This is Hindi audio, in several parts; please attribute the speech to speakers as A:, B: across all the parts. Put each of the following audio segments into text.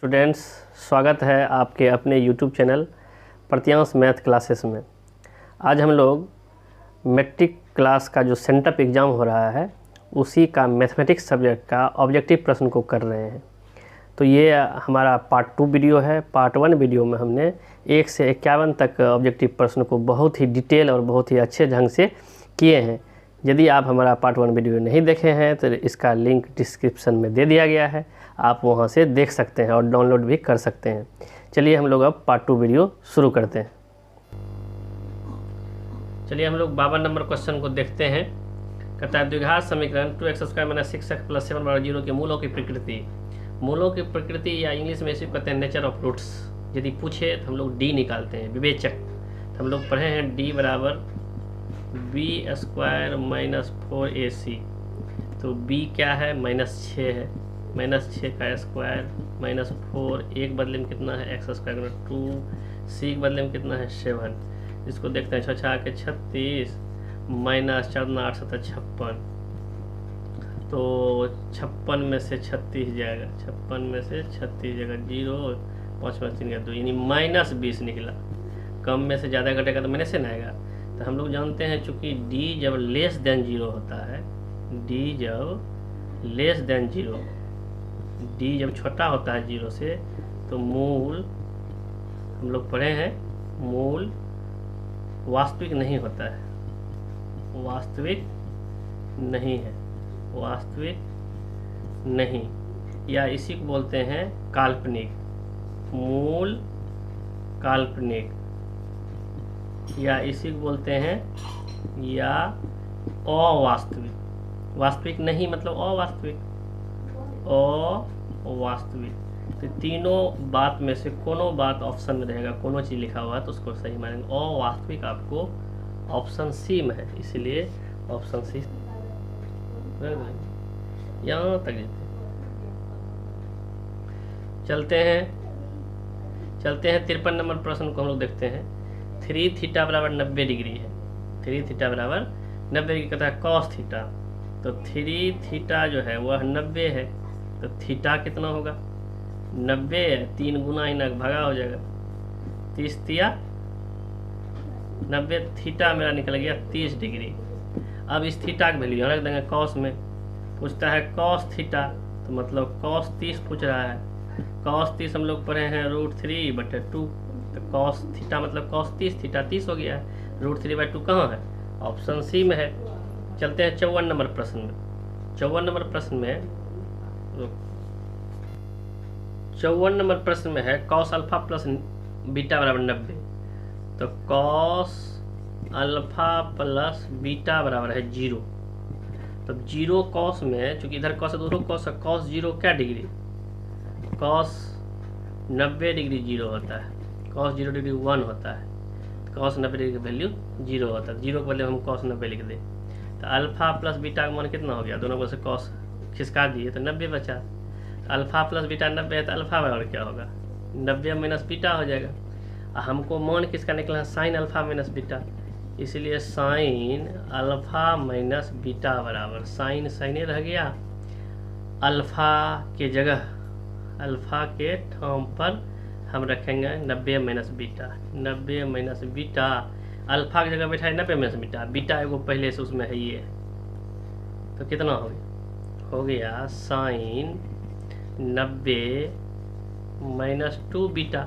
A: स्टूडेंट्स, स्वागत है आपके अपने YouTube चैनल प्रत्यांश मैथ क्लासेस में। आज हम लोग मैट्रिक क्लास का जो सेंटअप एग्ज़ाम हो रहा है उसी का मैथमेटिक्स सब्जेक्ट का ऑब्जेक्टिव प्रश्न को कर रहे हैं। तो ये हमारा पार्ट 2 वीडियो है। पार्ट 1 वीडियो में हमने 1 से 51 तक ऑब्जेक्टिव प्रश्न को बहुत ही डिटेल और बहुत ही अच्छे ढंग से किए हैं। यदि आप हमारा पार्ट 1 वीडियो नहीं देखे हैं तो इसका लिंक डिस्क्रिप्शन में दे दिया गया है, आप वहां से देख सकते हैं और डाउनलोड भी कर सकते हैं। चलिए हम लोग अब पार्ट 2 वीडियो शुरू करते हैं। चलिए हम लोग 52 नंबर क्वेश्चन को देखते हैं। कहता है द्विघात समीकरण 2x² - 6x + 7 = 0 के मूलों की प्रकृति। मूलों की प्रकृति या इंग्लिश में इसे कहते हैं नेचर ऑफ रूट्स। यदि पूछे तो हम लोग डी निकालते हैं, विवेचक। तो हम लोग पढ़े हैं D = b² - 4ac। तो b क्या है? -6 है। -6 का स्क्वायर -4, एक बदले में कितना है? x² 2, c के बदले में कितना है? 7। इसको देखते हैं। 6 के 36 -4 8 7 56। तो 56 में से 36 जाएगा, 56 में से 36 जाएगा 0, 5 में 3 2, यानी -20 निकला। कम में से ज़्यादा घटेगा तो माइनस से ना आएगा। तो हम लोग जानते हैं चूँकि d जब <0 होता है, d जब <0, d जब छोटा होता है 0 से, तो मूल हम लोग पढ़े हैं मूल वास्तविक नहीं होता है, वास्तविक नहीं है, वास्तविक नहीं, या इसी को बोलते हैं काल्पनिक, मूल काल्पनिक, या इसी को बोलते हैं या अवास्तविक। वास्तविक नहीं मतलब अवास्तविक, अवास्तविक। तो तीनों बात में से कोनो बात ऑप्शन में रहेगा, कोनो चीज़ लिखा हुआ है तो उसको सही मानेंगे। अवास्तविक आपको ऑप्शन सी में है, इसलिए ऑप्शन सी यहाँ तक जीते। चलते हैं 53 नंबर प्रश्न को हम लोग देखते हैं। 3θ = 90 डिग्री है। 3θ = 90 डिग्री कहता है cos थीटा। तो 3θ जो है वह 90 है, तो थीटा कितना होगा? 90 है, 3 गुना इनक भागा हो जाएगा, 30 तिया 90। थीटा मेरा निकल गया 30 डिग्री। अब इस थीटा की वैल्यू रख देंगे कॉस में। पूछता है cos थीटा, तो मतलब cos 30 पूछ रहा है। cos 30 हम लोग पढ़े हैं √3/2। तो cos थीटा मतलब cos 30, थीटा 30 हो गया है। √3/2 कहाँ है? ऑप्शन सी में है। चलते हैं 54 नंबर प्रश्न में। 54 नंबर प्रश्न में है cos α + β = 90। तो cos α + β बराबर है 0। तब 0 cos में, चूंकि इधर cos है दोनों cos है, cos 0 क्या डिग्री? cos 90 डिग्री 0 होता है, cos 0 डिग्री 1 होता है। cos 90 डिग्री की वैल्यू 0 होता है। 0 के बदले हम cos 90 लिख दें। तो अल्फा प्लस बीटा का मान कितना हो गया? दोनों को से cos खिसका दिए तो 90 बचा। अल्फा प्लस बीटा 90 है, तो अल्फा बराबर क्या होगा? 90 माइनस बीटा हो जाएगा। हमको मान किसका निकला है? साइन अल्फा माइनस बीटा, इसलिए साइन अल्फा माइनस बीटा बराबर साइन साइने रह गया, अल्फा के जगह अल्फा के ठाम पर हम रखेंगे 90 minus beta. 90 minus beta alpha की जगह बैठा है 90 माइनस बीटा, बीटा एगो पहले से उसमें है ये, तो कितना हो गया? हो गया साइन 90 माइनस 2 बीटा।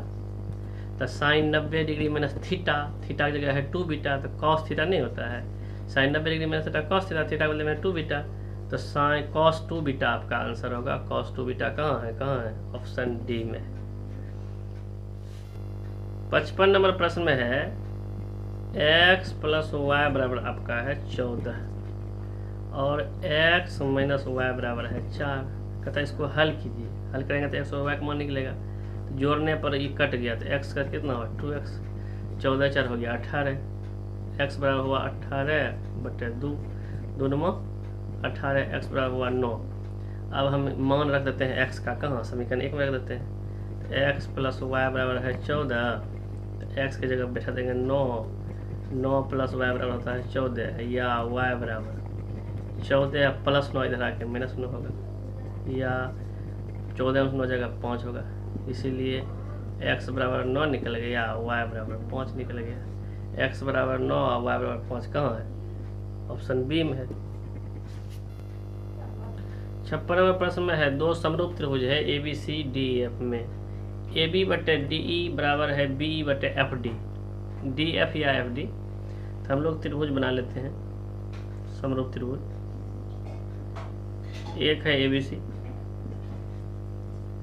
A: तो sine 90 degree minus theta, theta की जगह है 2 बीटा, तो cos थीटा नहीं होता है। Sine 90 degree minus theta cos theta, theta के बदले में 2 बीटा, तो साइन cos 2 बीटा आपका आंसर होगा। cos 2 बीटा कहाँ है? ऑप्शन डी में। 55 नंबर प्रश्न में है x + y बराबर आपका है 14 और x - y बराबर है 4। कहता है इसको हल कीजिए। हल करेंगे तो x और y का मान निकलेगा। तो जोड़ने पर ये कट गया, तो x का कितना हुआ? 2x, 14 4 हो गया 18। x बराबर हुआ 18/2, 2 में 18, x बराबर हुआ 9। अब हम मान रख देते हैं x का, कहाँ? समीकरण 1 में रख देते हैं। x + y बराबर है 14, तो x की जगह बैठा देंगे 9 + y बराबर होता है 14, या y बराबर 14 + 9 इधर आके -9 होगा, या 14 में 9 जगह 5 होगा, इसीलिए x बराबर 9 निकल गया, y बराबर 5 निकल गया। x बराबर 9 और y बराबर 5 कहाँ है? ऑप्शन बी में है। 56वां प्रश्न में है, दो समरूप त्रिभुज है A B C D F में ए बी बटे डी ई बराबर है बी बटे एफ डी, डी एफ या एफ डी। तो हम लोग त्रिभुज बना लेते हैं, समरूप त्रिभुज। एक है ए बी सी,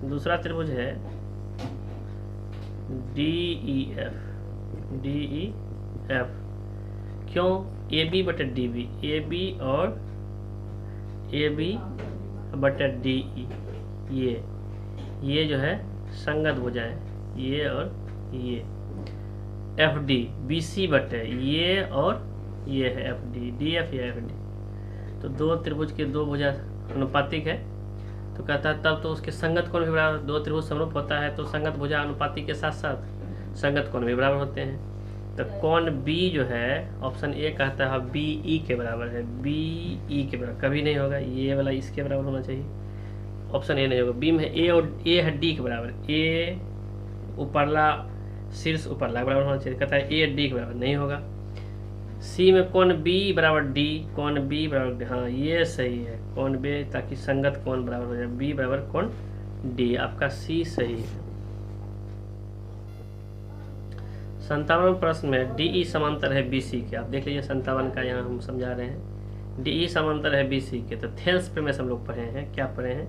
A: दूसरा त्रिभुज है डी ई एफ। क्यों? ए बी बटे डी बी, ए बी और ए बी बटे डी ई, ये जो है संगत भुजाएं, ये और ये। एफ डी बी सी बटे ये और ये है एफ डी, डी एफ या एफ डी। तो दो त्रिभुज के दो भुजा अनुपातिक है, तो कहता है तब तो उसके संगत कोण भी बराबर। दो त्रिभुज समरूप होता है तो संगत भुजा अनुपातिक के साथ साथ संगत कोण भी बराबर होते हैं। तो कोण बी जो है, ऑप्शन ए कहता है बी ई के बराबर है, बी ई के बराबर कभी नहीं होगा, ये वाला इसके बराबर होना चाहिए। ऑप्शन ए नहीं होगा। बी में ए और ए है डी के बराबर, ए ऊपरला शीर्ष ऊपरला के बराबर होना चाहिए, कहता है ए डी के बराबर नहीं होगा। सी में कोण बी बराबर डी, कोण बी बराबर, हाँ ये सही है, कोण बी, ताकि संगत कोण बराबर हो जाए, बी बराबर कोण डी, आपका सी सही है। 57वां प्रश्न में डी ई समांतर है बी सी के, आप देख लीजिए 57 का यहाँ हम समझा रहे हैं। डी ई समांतर है बी सी के, तो थेल्स पे में हम लोग पढ़े हैं, क्या पढ़े हैं?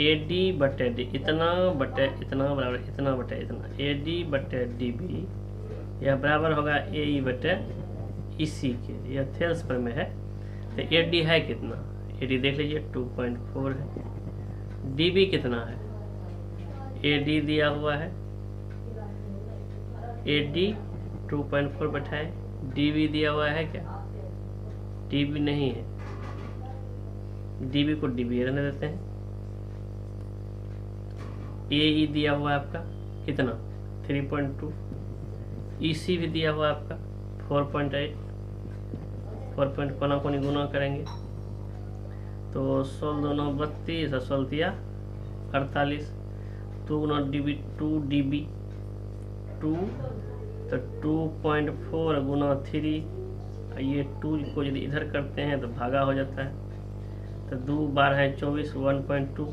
A: ए डी बटे डी, इतना बटे इतना बराबर इतना बटे इतना, ए डी बटे डी बी, यह बराबर होगा ए ई बटे ई सी के, यह थेल्स पर में है। तो ए डी है कितना? ए डी देख लीजिए 2.4 है। डी बी कितना है? ए डी दिया हुआ है, ए डी 2.4 बैठाए, डी बी दिया हुआ है क्या? डी बी नहीं है, डी बी को डी बी रहने देते हैं। ए ई दिया हुआ है आपका कितना? 3.2। ई सी भी दिया हुआ है आपका 4.8, 4 कोना कोनी गुना करेंगे तो 16 दूना 32 और 16 दिया 48, 2 गुना डी बी 2 डी बी 2, तो 2.4 गुना 3, ये 2 को यदि इधर करते हैं तो भागा हो जाता है, तो 2 12 है 24, 1.2,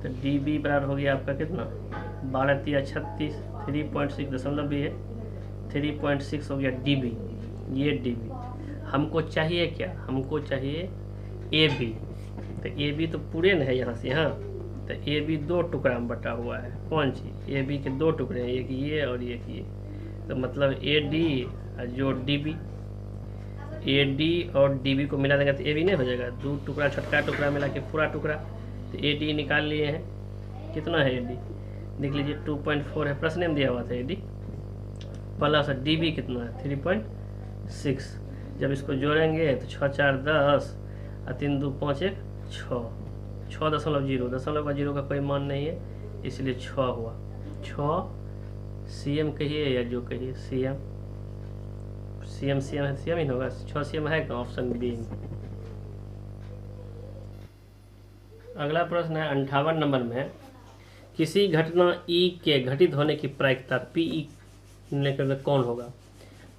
A: तो डी बी बराबर हो गया आपका कितना? 12 3 36, 3.6 दशमलव भी है, 3.6 हो गया डी बी, ये डी बी। हमको चाहिए क्या? हमको चाहिए ए बी, तो ए बी तो पूरे न है यहाँ से यहाँ, तो ए बी दो टुकड़ा में बटा हुआ है। कौन चीज़? ए बी के दो टुकड़े हैं, एक ये और एक ये, तो मतलब ए डी जो डी बी, ए डी और डी बी को मिला देंगे तो ए बी नहीं हो जाएगा, दो टुकड़ा छोटका टुकड़ा मिला के पूरा टुकड़ा, तो ए डी निकाल लिए हैं। कितना है ए डी? देख लीजिए 2.4 है, प्रश्न में दिया हुआ था A D, plus D B कितना है? 3.6। जब इसको जोड़ेंगे तो 6 4 10 और 3 2 5 1 6, 6.0, दशमलव का 0 का कोई मान नहीं है, इसलिए 6 हुआ। 6 सी एम कहिए या जो कहिए, सी एम है, सी एम ही होगा। 6 सी एम है का? Option B. अगला प्रश्न है 58 नंबर में, किसी घटना ई के घटित होने की प्रायिकता पी ई लेकर कौन होगा?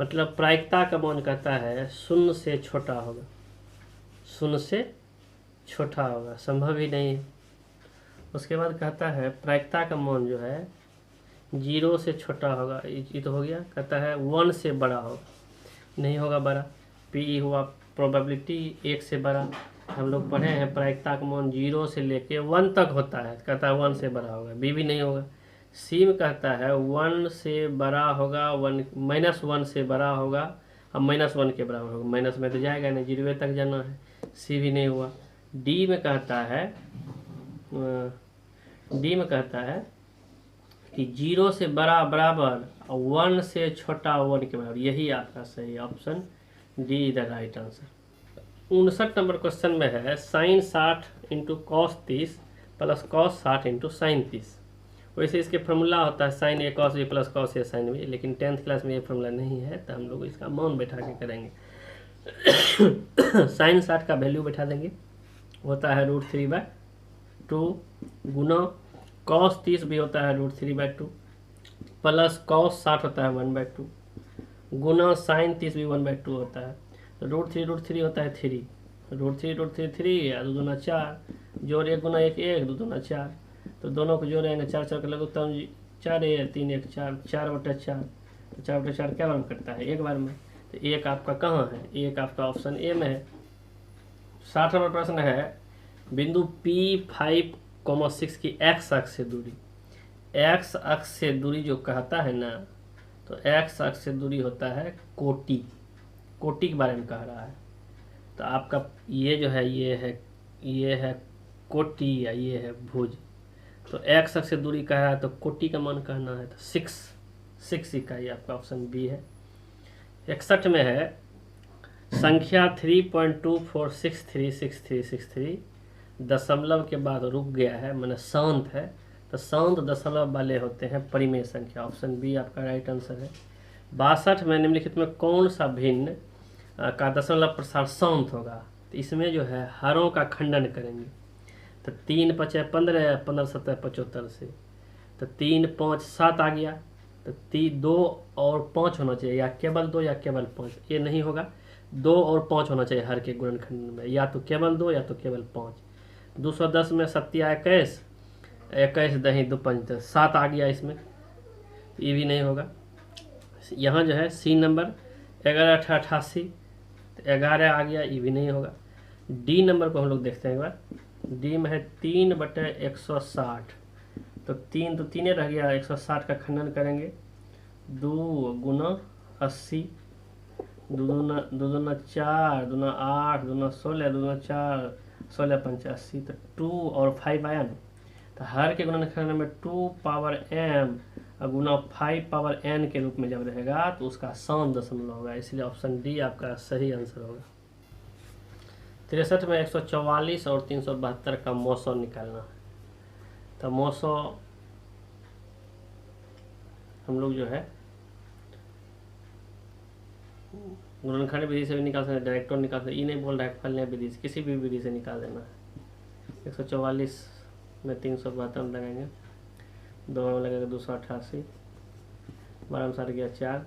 A: मतलब प्रायिकता का मान कहता है 0 से छोटा होगा, 0 से छोटा होगा, संभव ही नहीं है। उसके बाद कहता है प्रायिकता का मान जो है 0 से छोटा होगा, ये तो हो गया। कहता है 1 से बड़ा होगा, नहीं होगा बड़ा, पी हुआ प्रोबेबिलिटी 1 से बड़ा। हम लोग पढ़े हैं प्रायिकता का मान 0 से लेके 1 तक होता है, कहता है 1 से बड़ा होगा, बी भी नहीं होगा। सी में कहता है 1 से बड़ा होगा, -1 से बड़ा होगा और -1 के बराबर होगा, माइनस में तो जाएगा नहीं, 0 तक जाना है, सी भी नहीं हुआ। डी में कहता है कि 0 से बड़ा बराबर और 1 से छोटा 1 के बराबर, यही आपका सही option D is the right answer. 59 number question में है sin 60 × cos 30 plus cos 60 × sin 30। वैसे इसके फॉर्मूला होता है sin a cos b plus cos a sin b, लेकिन 10th क्लास में ये फॉर्मूला नहीं है, तो हम लोग इसका मान बैठा के करेंगे। sin 60 का वैल्यू बैठा देंगे, होता है √3/2 गुना cos 30 भी होता है √3/2 प्लस cos 60 होता है 1/2 गुना sin 30 भी 1/2 होता है। तो √3 होता है 3 √3 3 या 2 दूना 4 जोड़ 1 गुना 1 1 2 दूना 4 तो दोनों को जोड़ेंगे 4 4 का लघुत्तम 4 3 1 4 4/4 तो 4/4 क्या बार में कटता है? एक बार में। तो एक आपका कहाँ है? एक आपका ऑप्शन ए में है। 60 नंबर प्रश्न है बिंदु P5,6 की x अक्ष से दूरी। x अक्ष से दूरी जो कहता है ना, तो x अक्ष से दूरी होता है कोटि के बारे में कह रहा है। तो आपका ये जो है ये है कोटि या ये है भुज। तो x अक्ष से दूरी कह रहा है तो कोटि का मान कहना है तो 6 इकाई आपका ऑप्शन बी है। 61 में है संख्या 3.24636363 दशमलव के बाद रुक गया है मैंने शांत है, तो शांत दशमलव वाले होते हैं परिमेय संख्या। ऑप्शन बी आपका राइट आंसर है। 62 में निम्नलिखित में कौन सा भिन्न का दशमलव प्रसार शांत होगा? तो इसमें जो है हरों का खंडन करेंगे। तो 3 5 15 15 7 75 से तो 3 5 7 आ गया। तो 2 और 5 होना चाहिए, या केवल 2 या केवल 5, ये नहीं होगा। 2 और 5 होना चाहिए हर के गुणनखंड में, या तो केवल 2 या तो केवल 5। 210 में 7 21 21 दही 2 5 7 आ गया इसमें, ये भी नहीं होगा। यहाँ जो है सी नंबर 11 8 88 11 आ गया, ये भी नहीं होगा। डी नंबर को हम लोग देखते हैं एक बार। डी में है 3/160 तो 3 तो 3 रह गया, 160 का खंडन करेंगे 2 गुना 80 2 दूना 4 दूना 8 दूना 16 दूना 4 16 5 80 तो 2 और 5 आया ना, तो हर के गुणनखंड में 2 पावर m गुना 5 पावर n के रूप में जब रहेगा तो उसका शांत दशमलव होगा, इसलिए ऑप्शन डी आपका सही आंसर होगा। 63 में 144 और 372 का मौसम निकालना है। तो मौसम हम लोग जो है गुणनखंड विधि से भी निकाल सकते हैं, डायरेक्ट निकाल सकते हैं। ये नहीं बोल रहा है फलने विधि से, किसी भी विधि से निकाल देना है। 144 में 372 लगाएंगे, 2 में लगेगा 288, 12 में 60 गया 4,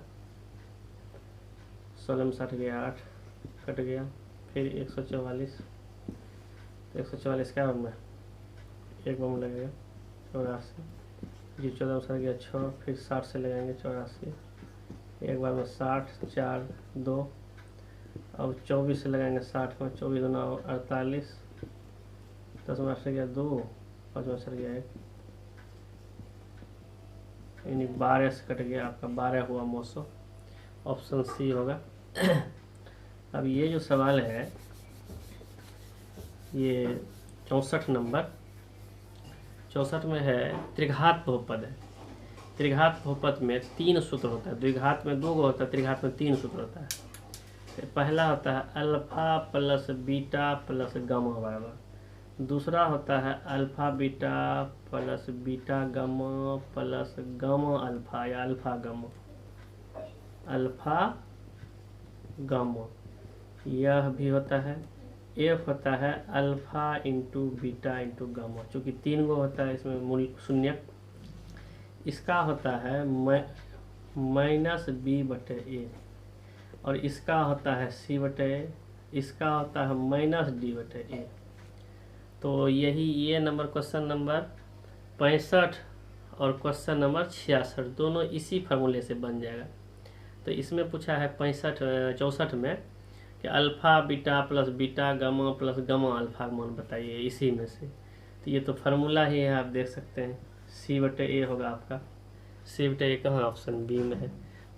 A: 16 में 60 गया 8, कट गया। फिर 144 तो 144 क्या में एक बार में लगेगा 84 जी, 14 में 60 गया 6, फिर 60 से लगाएंगे 84, एक बार में 60 4 2, अब 24 से लगाएंगे 60 में 24 गुना 48, 10 में 8 गया 2, 5 में 8 गया 1, यानी 12 से कट गया आपका 12 हुआ मौसम। ऑप्शन सी होगा। अब ये जो सवाल है ये 64 नंबर 64 में है त्रिघात बहुपद है। त्रिघात बहुपद में 3 सूत्र होता है, द्विघात में 2 होता है, त्रिघात में 3 सूत्र होता है। पहला होता है alpha plus beta plus gamma बराबर, दूसरा होता है alpha beta plus beta gamma plus gamma alpha या अल्फा गामा, यह भी होता है। एफ होता है alpha into beta into gamma, चूँकि 3 गो होता है इसमें मूल शून्य। इसका होता है -b/a और इसका होता है c/a, इसका होता है -d/a। तो यही ये नंबर क्वेश्चन नंबर 65 और क्वेश्चन नंबर 66 दोनों इसी फार्मूले से बन जाएगा। तो इसमें पूछा है 64 में कि alpha beta plus beta gamma plus gamma alpha मान बताइए इसी में से। तो ये तो फार्मूला ही है, आप देख सकते हैं c/a होगा आपका। c/a कहाँ? ऑप्शन बी में है।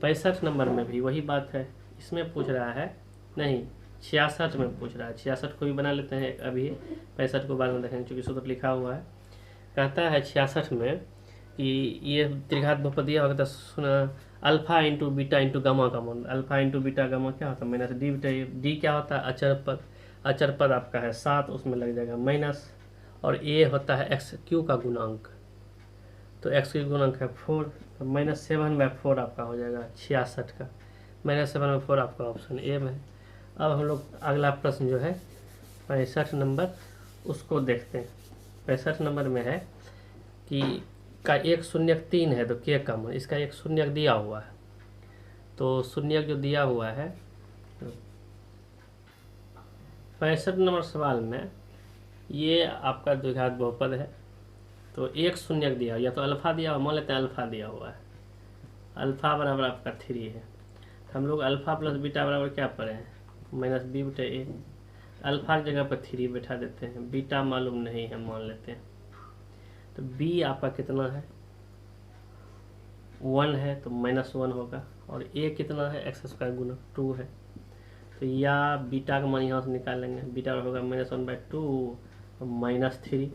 A: 65 नंबर में भी वही बात है, इसमें पूछ रहा है नहीं 66 में पूछ रहा है। 66 को भी बना लेते हैं अभी, 65 को बाद में देखेंगे क्योंकि सूत्र लिखा हुआ है। कहता है 66 में कि ये त्रिघात बहुपदीय होगा तो सुना alpha into beta into gamma का मान। अल्फा इंटू बीटा गामा क्या होता है? -d/a। डी क्या होता है? अचर पद। अचर पद आपका है 7, उसमें लग जाएगा माइनस, और ए होता है एक्स क्यू का गुणांक, तो एक्स क्यू गुणांक है 4, तो -7/4 आपका हो जाएगा 66 का। -7/4 आपका ऑप्शन ए में है। अब हम लोग अगला प्रश्न जो है 65 नंबर उसको देखते हैं। 65 नंबर में है कि का एक शून्यक 3 है तो के का मान, इसका एक शून्यक दिया हुआ है, तो शून्यक जो दिया हुआ है 65 नंबर सवाल में ये आपका द्विघात बहुपद है, तो एक शून्यक दिया, या तो अल्फा दिया हुआ, मान लेते हैं अल्फा दिया हुआ है, अल्फा बराबर आपका 3 है। तो हम लोग अल्फा प्लस बीटा बराबर क्या पढ़े हैं, -b/a। अल्फा की जगह पर 3 बैठा देते हैं, बीटा मालूम नहीं है मान लेते हैं, तो b आपका कितना है 1 है तो -1 होगा, और a कितना है x² गुना 2 है, तो या बीटा का मान यहाँ से निकाल लेंगे, बीटा होगा -1/2 तो -3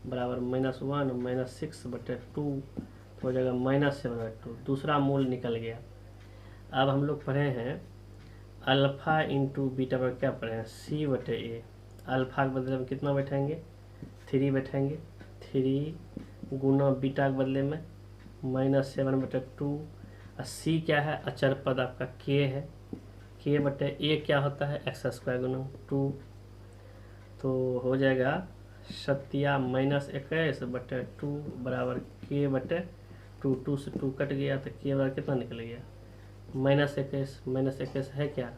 A: बराबर -1 -6/2 तो हो जाएगा -7/2। दूसरा मूल निकल गया। अब हम लोग पढ़े हैं अल्फा इंटू बीटा पर क्या पढ़े हैं c/a। अल्फा के बदले में कितना बैठाएंगे 3 बैठाएंगे, 3 गुना बीटा के बदले में -7/2। c क्या है अचर पद आपका k है, k/a क्या होता है x² गुना 2, तो हो जाएगा 21/2 बराबर k/2। 2 से 2 कट गया तो k बराबर कितना निकल गया -21 है क्या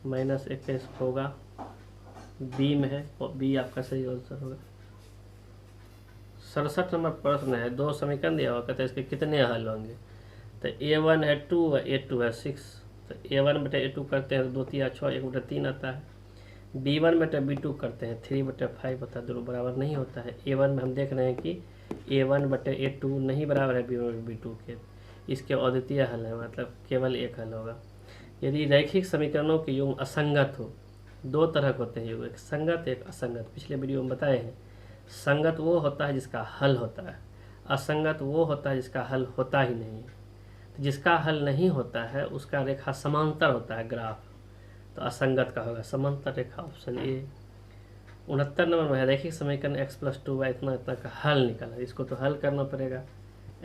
A: -21 होगा, बी में है और बी आपका सही आंसर होगा। 67 नंबर प्रश्न है, 2 समीकरण दिया हुआ, कहते हैं इसके कितने हल होंगे, तो a1 है 2 a2 है 6, तो a1/a2 करते हैं तो 2 3 6 1/3 आता है, b1/b2 करते हैं 3/5 होता है, दोनों बराबर नहीं होता है। a1 में हम देख रहे हैं कि a1/a2 नहीं बराबर है b1/b2 के, इसके अद्वितीय हल है, मतलब केवल एक हल होगा। यदि रैखिक समीकरणों के युग्म असंगत हो, 2 तरह होते हैं युग्म, एक संगत एक असंगत, पिछले वीडियो में बताए हैं। संगत वो होता है जिसका हल होता है, असंगत वो होता है जिसका हल होता ही नहीं है। तो जिसका हल नहीं होता है उसका रेखा समांतर होता है ग्राफ, तो असंगत का होगा समांतर रेखा, ऑप्शन ए। 69 नंबर में है रैखिक समीकरण x + 2y इतना इतना का हल निकाला, इसको तो हल करना पड़ेगा।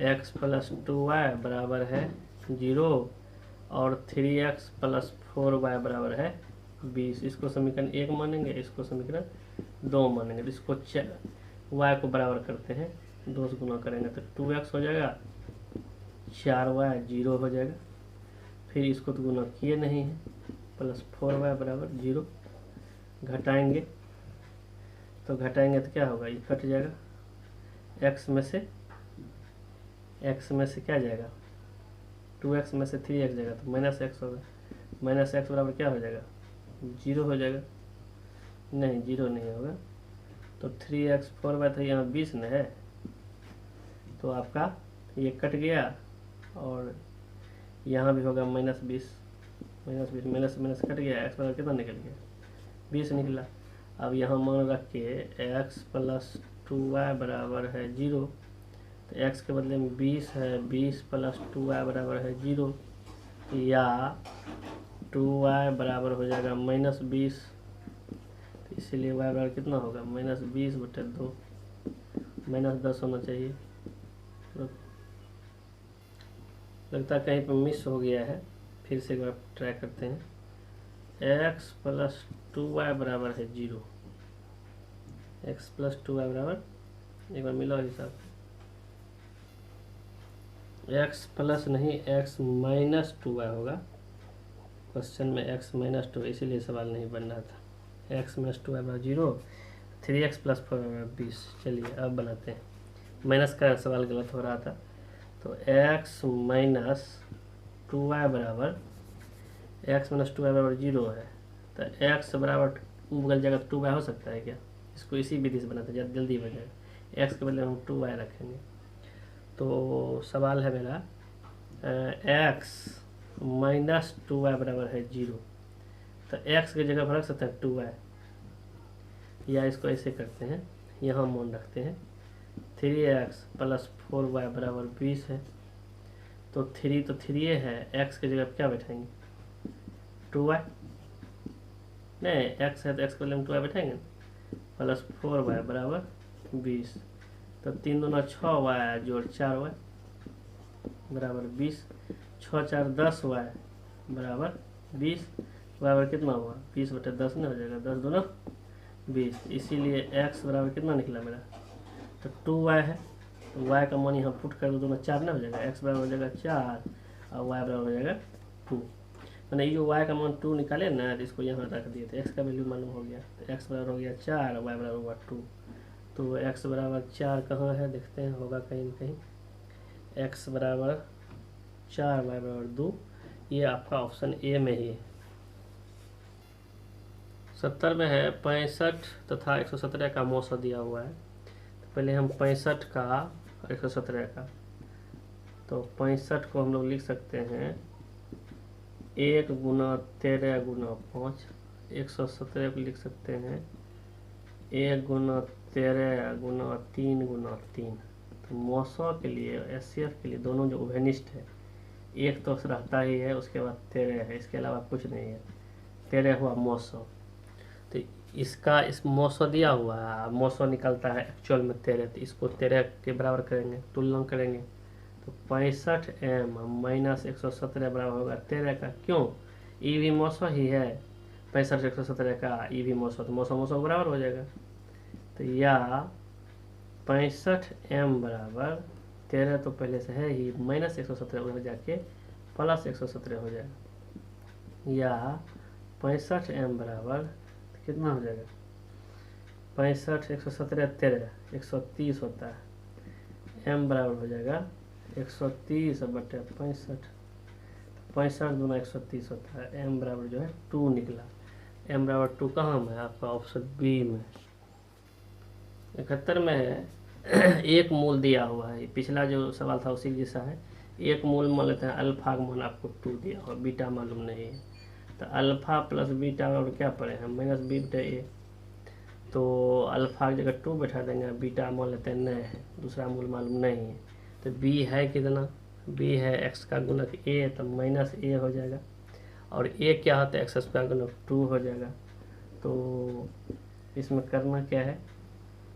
A: x + 2y बराबर है 0 और 3x + 4y बराबर है 20। इसको समीकरण 1 मानेंगे, इसको समीकरण 2 मानेंगे, तो इसको y को बराबर करते हैं, 2 से गुना करेंगे तो 2x हो जाएगा, 4y 0 हो जाएगा, फिर इसको तो गुना किए नहीं है, +4y बराबर 0। घटाएंगे तो क्या होगा, ये कट जाएगा, x में से क्या जाएगा 2x में से 3x जाएगा तो -x होगा, -x बराबर क्या हो जाएगा 0 हो जाएगा, नहीं 0 नहीं होगा, तो 3x 4/3 यहाँ 20 न है, तो आपका ये कट गया और यहाँ भी होगा -20 माइनस कट गया, x बराबर कितना निकल गया 20 निकला। अब यहाँ मान रख के x + 2y बराबर है 0, तो x के बदले में 20 है, 20 + 2y बराबर है 0, या 2y बराबर हो जाएगा -20, तो इसीलिए y बराबर कितना होगा -20/2, -10 होना चाहिए। लगता है कहीं पर मिस हो गया है, फिर से एक बार ट्राई करते हैं। x + 2y बराबर है 0, x + 2y बराबर, एक बार मिला हिसाब, x प्लस नहीं x -2y होगा, क्वेश्चन में x -2, इसीलिए सवाल नहीं बन रहा था। x -2y बराबर 0, 3x + 4y बराबर 20। चलिए अब बनाते हैं, माइनस का सवाल गलत हो रहा था, तो x - 2y बराबर 0 है, तो x बराबर बदल जाएगा तो 2y हो सकता है क्या, इसको इसी विधि से बनाते हैं, जल्दी बन जाएगा, x के बदले हम 2y रखेंगे। तो सवाल है मेरा x - 2y बराबर है 0, तो x की जगह पर रख सकते हैं 2y, या इसको ऐसे करते हैं, यहाँ मान रखते हैं 3x + 4y बराबर 20 है, तो 3 है, x की जगह क्या बैठाएंगे 2y, नहीं x है तो x के बदले में 2y बैठाएंगे, +4y बराबर 20, तो 3 दूना 6y जोड़ 4y बराबर 20, 6 4 10y बराबर 20, बराबर कितना हुआ 20/10 नहीं हो जाएगा, 10 दूना 20, इसीलिए x बराबर कितना निकला मेरा, तो 2y है, तो y का मान यहाँ पुट कर दो, दोनों 4 ना हो जाएगा, x बराबर हो जाएगा 4 और y बराबर हो जाएगा 2। मैंने ये जो y का मान 2 निकाले ना, तो इसको यहाँ रख दिए, तो x का वैल्यू मालूम हो गया, तो x बराबर हो गया 4 और y बराबर हुआ 2। तो x बराबर 4 कहाँ है देखते हैं, होगा कहीं न कहीं, x बराबर 4 y बराबर 2, ये आपका ऑप्शन ए में ही है। 70 में है 65 तथा 117 का मौसा दिया हुआ है। तो पहले हम 65 का और 117 का, तो 65 को हम लोग लिख सकते हैं 1 गुना 13 गुना 5, 117 को लिख सकते हैं 1 गुना 13 गुना 3 गुना 3। तो मौसा के लिए SCF के लिए दोनों जो उभयनिष्ठ है, एक तो रहता ही है, उसके बाद 13 है, इसके अलावा कुछ नहीं है, 13 हुआ मौसा। तो इसका इस मौसा दिया हुआ है, मौसा निकलता है एक्चुअल में 13, तो इसको 13 के बराबर करेंगे, तुलना करेंगे, तो 65m माइनस 117 बराबर होगा 13 का। क्यों? ई भी मौसा ही है, 65 117 का ई भी मौसा, तो मौसा मौसा बराबर हो जाएगा। तो या 65m बराबर 13 तो पहले से है ही, माइनस 117 उधर जाके प्लस 117 हो जाएगा, या 65m बराबर कितना हो जाएगा, 65 117 13 130 होता है, m बराबर हो जाएगा 130 बटे 65, 65 दूना 130 होता है, m बराबर जो है 2 निकला। m बराबर 2 कहाँ में है आपका, ऑप्शन बी में। 71 में है एक मूल दिया हुआ है, पिछला जो सवाल था उसी जैसा है, एक मूल मान लेते हैं, अल्फा का मान आपको 2 दिया हुआ, बीटा मालूम नहीं है, तो अल्फा प्लस बीटा और क्या पढ़े हैं, माइनस बी बटे ए। तो अल्फा की जगह 2 बैठा देंगे, बीटा मान लेते हैं नहीं है, दूसरा मूल मालूम नहीं है, तो बी है कितना, बी है x का गुणक a, तो माइनस ए हो जाएगा, और a क्या होता है एक्स स्क्वायर गुणक 2 हो जाएगा। तो इसमें करना क्या है,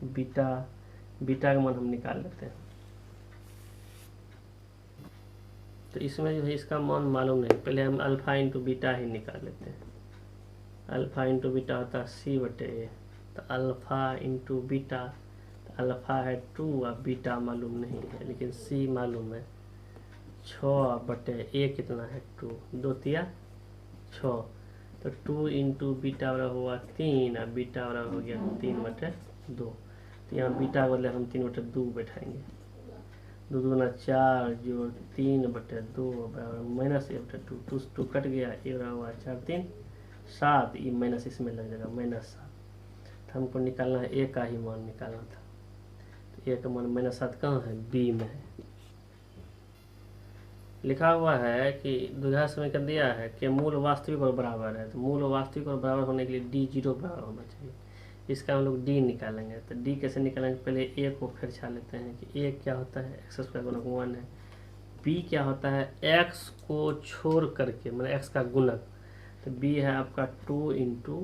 A: बीटा का मान हम निकाल लेते हैं। तो इसमें जो है इसका मान मालूम नहीं, पहले हम अल्फा इंटू बीटा ही निकाल लेते हैं। अल्फा इंटू बीटा होता है सी बटे ए, तो अल्फा इंटू बीटा, तो अल्फा है 2 और बीटा मालूम नहीं है, लेकिन सी मालूम है 6 बटे ए कितना है 2, 2 तिया 6, तो 2 इंटू बीटा बराबर हुआ 3 और बीटा बराबर हो गया 3 बटे 2। तो यहाँ बीटा बदले हम 3 बटे 2 बैठाएंगे, 2 दूना 4 जो 3 बटे 2 बराबर माइनस ए बटे 2, 2 कट गया, ए बराबर हुआ 4 3 7, ये माइनस इसमें लग जाएगा माइनस 7। तो हमको निकालना है ए का ही मान निकालना था, तो ए का मान माइनस 7 कहाँ है, बी में है। लिखा हुआ है कि द्विघात समीकरण दिया है कि मूल वास्तविक और बराबर है, तो मूल वास्तविक और बराबर होने के लिए डी 0 बराबर होना चाहिए, इसका हम लोग डी निकालेंगे। तो डी कैसे निकालेंगे, पहले ए को फिर छा लेते हैं कि ए क्या होता है, एक्स स्क्वायर गुणक 1 है, बी क्या होता है एक्स को छोड़ करके, मतलब एक्स का गुणक, तो बी है आपका 2 इंटू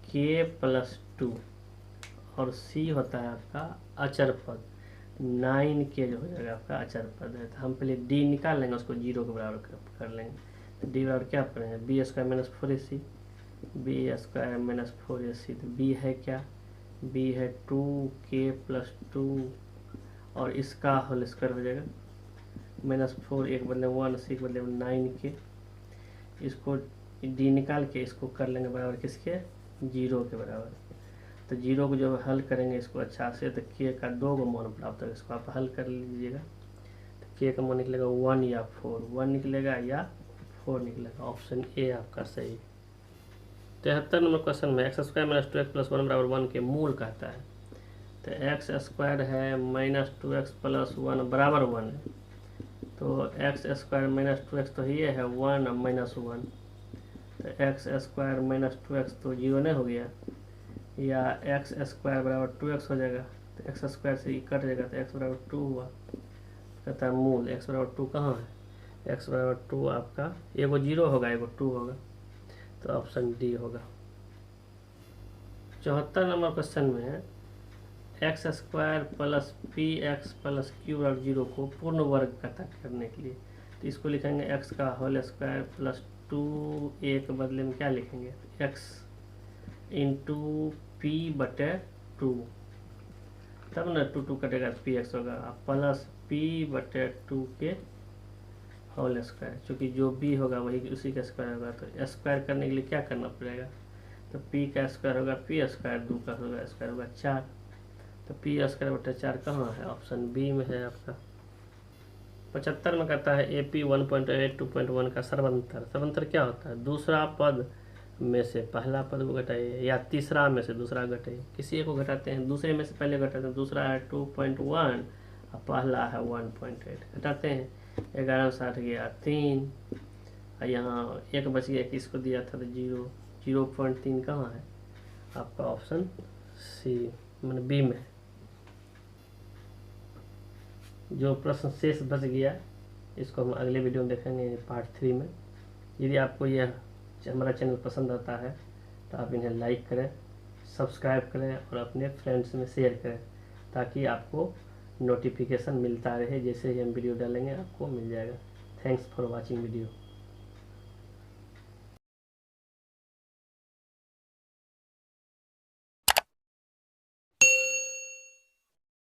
A: के प्लस 2, और सी होता है आपका अचर पद 9 के जो हो जाएगा आपका अचर पद है। तो हम पहले डी निकाल लेंगे, उसको 0 के बराबर कर लेंगे। तो डी बराबर क्या पढ़े हैं, B square minus 4ac, B square minus 4ac, तो बी है क्या, बी है 2k प्लस 2, और इसका होल स्क्वायर हो जाएगा माइनस 4, एक बदले 1, सी के बदले 9k, इसको डी निकाल के इसको कर लेंगे बराबर किसके, 0 के बराबर। तो 0 को जब हल करेंगे इसको अच्छा से, तो k का 2 को मान प्राप्त होगा, इसको आप हल कर लीजिएगा। तो k का मान निकलेगा 1 या 4, 1 निकलेगा या 4 निकलेगा, ऑप्शन ए आपका सही। 73 नंबर क्वेश्चन में x square minus 2x plus 1 बराबर 1 के मूल कहता है। तो एक्स स्क्वायर है माइनस 2x प्लस 1 बराबर 1 है, तो एक्स स्क्वायर माइनस 2x तो ये है 1 माइनस 1, तो एक्स स्क्वायर माइनस 2x तो 0 नहीं हो गया, या एक्स स्क्वायर बराबर 2x हो जाएगा, तो एक्स स्क्वायर से कट जाएगा, तो एक्स बराबर 2 हुआ। कहता है मूल एक्स बराबर 2 कहाँ है, एक्स बराबर 2 आपका एगो 0 होगा एगो 2 होगा, तो ऑप्शन डी होगा। 74 नंबर क्वेश्चन में x square plus P x plus Q बराबर 0 को पूर्ण वर्ग पता करने के लिए, तो इसको लिखेंगे एक्स का होल स्क्वायर प्लस 2a के बदले में क्या लिखेंगे, एक्स इंटू पी बटे 2, तब ना 2 कटेगा तो पी एक्स होगा, प्लस पी बटे 2 के होल स्क्वायर, चूँकि जो बी होगा वही उसी का स्क्वायर होगा, तो स्क्वायर करने के लिए क्या करना पड़ेगा, तो पी का स्क्वायर होगा पी स्क्वायर, 2 का होगा स्क्वायर होगा 4, तो पी स्क्वायर बटे 4 कहाँ है, ऑप्शन बी में है आपका। 75 में कहता है ए पी 1.8 2.1 का सर्वंतर। सर्वंतर क्या होता है, दूसरा पद में से पहला पद को घटाइए या तीसरा में से दूसरा घटाइए, किसी एक को घटाते हैं, दूसरे में से पहले घटाते हैं, दूसरा है 2.1 और पहला है 1.8, घटाते हैं, 11 में 60 गया 3 और यहाँ एक बच गया, किसको दिया था तो 0.3 कहाँ है आपका, ऑप्शन सी मतलब बी में। जो प्रश्न शेष बच गया इसको हम अगले वीडियो में देखेंगे पार्ट 3 में। यदि आपको यह हमारा चैनल पसंद आता है तो आप इन्हें लाइक करें, सब्सक्राइब करें और अपने फ्रेंड्स में शेयर करें, ताकि आपको नोटिफिकेशन मिलता रहे, जैसे ही हम वीडियो डालेंगे आपको मिल जाएगा। Thanks for watching video.